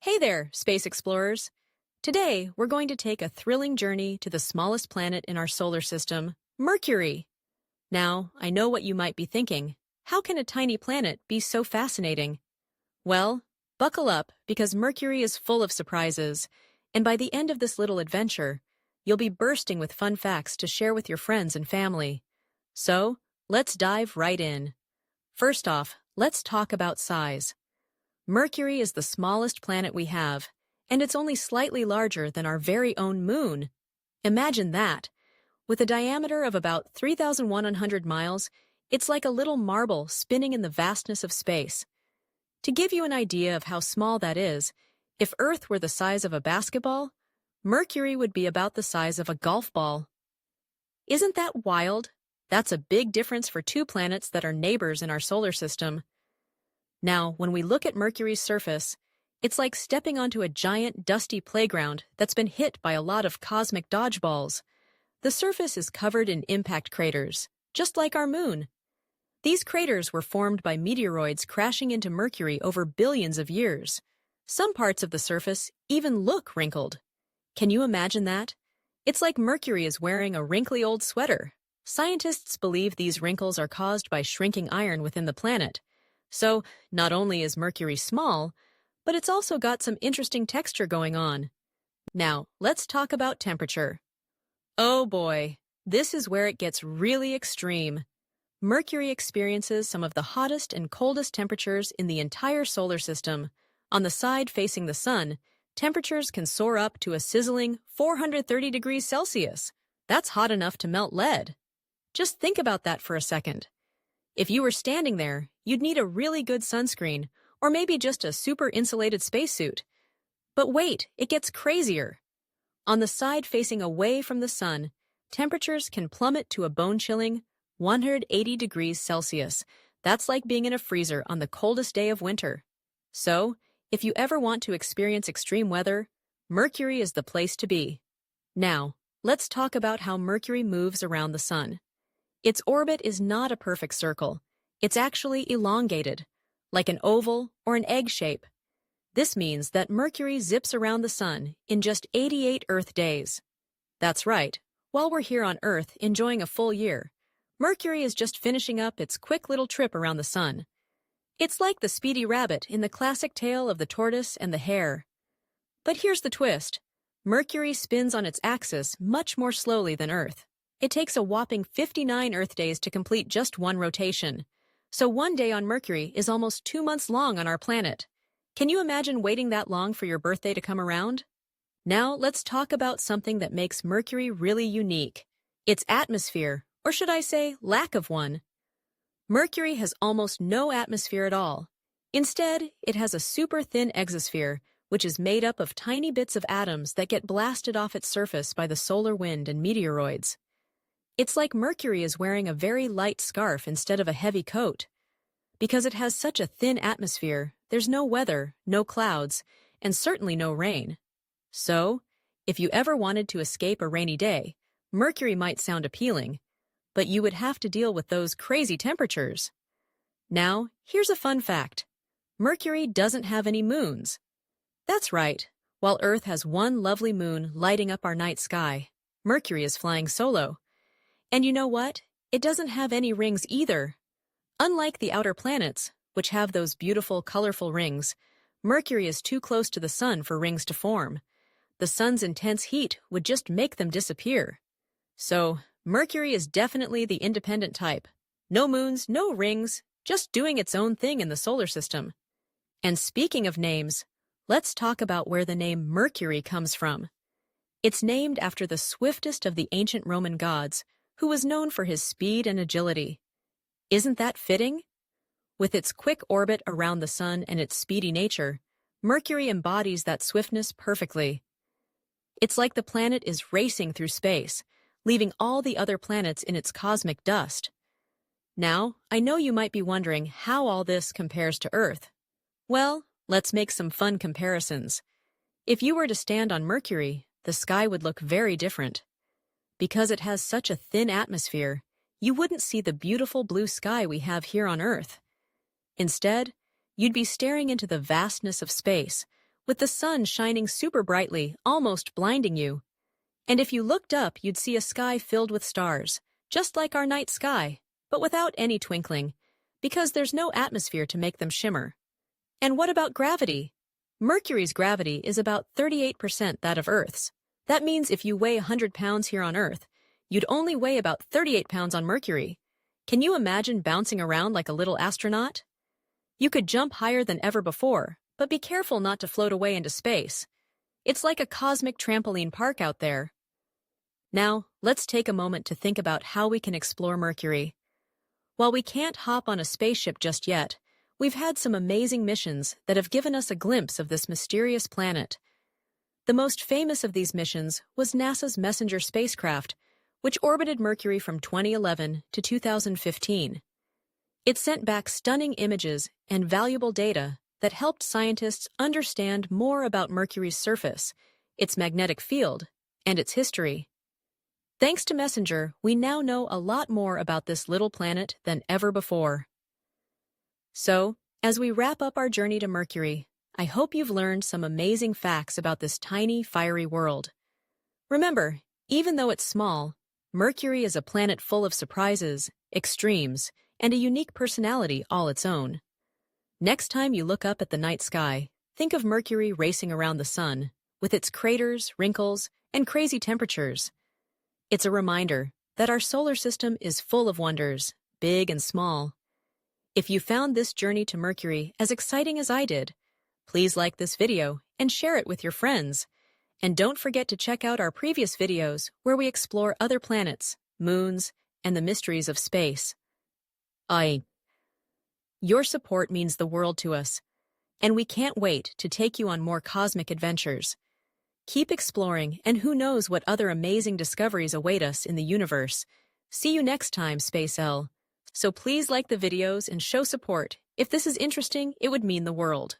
Hey there, space explorers! Today, we're going to take a thrilling journey to the smallest planet in our solar system, Mercury. Now, I know what you might be thinking. How can a tiny planet be so fascinating? Well, buckle up because Mercury is full of surprises, and by the end of this little adventure, you'll be bursting with fun facts to share with your friends and family. So, let's dive right in. First off, let's talk about size. Mercury is the smallest planet we have, and it's only slightly larger than our very own moon. Imagine that. With a diameter of about 3,100 miles, it's like a little marble spinning in the vastness of space. To give you an idea of how small that is, if Earth were the size of a basketball, Mercury would be about the size of a golf ball. Isn't that wild? That's a big difference for two planets that are neighbors in our solar system. Now, when we look at Mercury's surface, it's like stepping onto a giant, dusty playground that's been hit by a lot of cosmic dodgeballs. The surface is covered in impact craters, just like our moon. These craters were formed by meteoroids crashing into Mercury over billions of years. Some parts of the surface even look wrinkled. Can you imagine that? It's like Mercury is wearing a wrinkly old sweater. Scientists believe these wrinkles are caused by shrinking iron within the planet. So, not only is Mercury small, but it's also got some interesting texture going on. Now, let's talk about temperature. Oh boy, this is where it gets really extreme. Mercury experiences some of the hottest and coldest temperatures in the entire solar system. On the side facing the sun, temperatures can soar up to a sizzling 430 degrees Celsius. That's hot enough to melt lead. Just think about that for a second. If you were standing there, you'd need a really good sunscreen, or maybe just a super insulated spacesuit. But wait, it gets crazier. On the side facing away from the sun, temperatures can plummet to a bone-chilling 180 degrees Celsius. That's like being in a freezer on the coldest day of winter. So, if you ever want to experience extreme weather, Mercury is the place to be. Now, let's talk about how Mercury moves around the sun. Its orbit is not a perfect circle. It's actually elongated, like an oval or an egg shape. This means that Mercury zips around the sun in just 88 Earth days. That's right, while we're here on Earth enjoying a full year, Mercury is just finishing up its quick little trip around the sun. It's like the Speedy Rabbit in the classic tale of the tortoise and the hare. But here's the twist. Mercury spins on its axis much more slowly than Earth. It takes a whopping 59 Earth days to complete just one rotation. So one day on Mercury is almost 2 months long on our planet. Can you imagine waiting that long for your birthday to come around? Now let's talk about something that makes Mercury really unique. Its atmosphere, or should I say, lack of one. Mercury has almost no atmosphere at all. Instead, it has a super thin exosphere, which is made up of tiny bits of atoms that get blasted off its surface by the solar wind and meteoroids. It's like Mercury is wearing a very light scarf instead of a heavy coat. Because it has such a thin atmosphere, there's no weather, no clouds, and certainly no rain. So, if you ever wanted to escape a rainy day, Mercury might sound appealing, but you would have to deal with those crazy temperatures. Now, here's a fun fact. Mercury doesn't have any moons. That's right. While Earth has one lovely moon lighting up our night sky, Mercury is flying solo. And you know what? It doesn't have any rings either. Unlike the outer planets, which have those beautiful, colorful rings, Mercury is too close to the sun for rings to form. The sun's intense heat would just make them disappear. So, Mercury is definitely the independent type. No moons, no rings, just doing its own thing in the solar system. And speaking of names, let's talk about where the name Mercury comes from. It's named after the swiftest of the ancient Roman gods, who was known for his speed and agility. Isn't that fitting? With its quick orbit around the sun and its speedy nature, Mercury embodies that swiftness perfectly. It's like the planet is racing through space, leaving all the other planets in its cosmic dust. Now, I know you might be wondering how all this compares to Earth. Well, let's make some fun comparisons. If you were to stand on Mercury, the sky would look very different. Because it has such a thin atmosphere, you wouldn't see the beautiful blue sky we have here on Earth. Instead, you'd be staring into the vastness of space, with the sun shining super brightly, almost blinding you. And if you looked up, you'd see a sky filled with stars, just like our night sky, but without any twinkling, because there's no atmosphere to make them shimmer. And what about gravity? Mercury's gravity is about 38% that of Earth's. That means if you weigh 100 pounds here on Earth, you'd only weigh about 38 pounds on Mercury. Can you imagine bouncing around like a little astronaut? You could jump higher than ever before, but be careful not to float away into space. It's like a cosmic trampoline park out there. Now, let's take a moment to think about how we can explore Mercury. While we can't hop on a spaceship just yet, we've had some amazing missions that have given us a glimpse of this mysterious planet. The most famous of these missions was NASA's Messenger spacecraft, which orbited Mercury from 2011 to 2015. It sent back stunning images and valuable data that helped scientists understand more about Mercury's surface, its magnetic field, and its history. Thanks to Messenger, we now know a lot more about this little planet than ever before. So, as we wrap up our journey to Mercury, I hope you've learned some amazing facts about this tiny, fiery world. Remember, even though it's small, Mercury is a planet full of surprises, extremes, and a unique personality all its own. Next time you look up at the night sky, think of Mercury racing around the sun, with its craters, wrinkles, and crazy temperatures. It's a reminder that our solar system is full of wonders, big and small. If you found this journey to Mercury as exciting as I did, please like this video and share it with your friends. And don't forget to check out our previous videos where we explore other planets, moons, and the mysteries of space. Your support means the world to us, and we can't wait to take you on more cosmic adventures. Keep exploring, and who knows what other amazing discoveries await us in the universe. See you next time, Space L. So please like the videos and show support. If this is interesting, it would mean the world.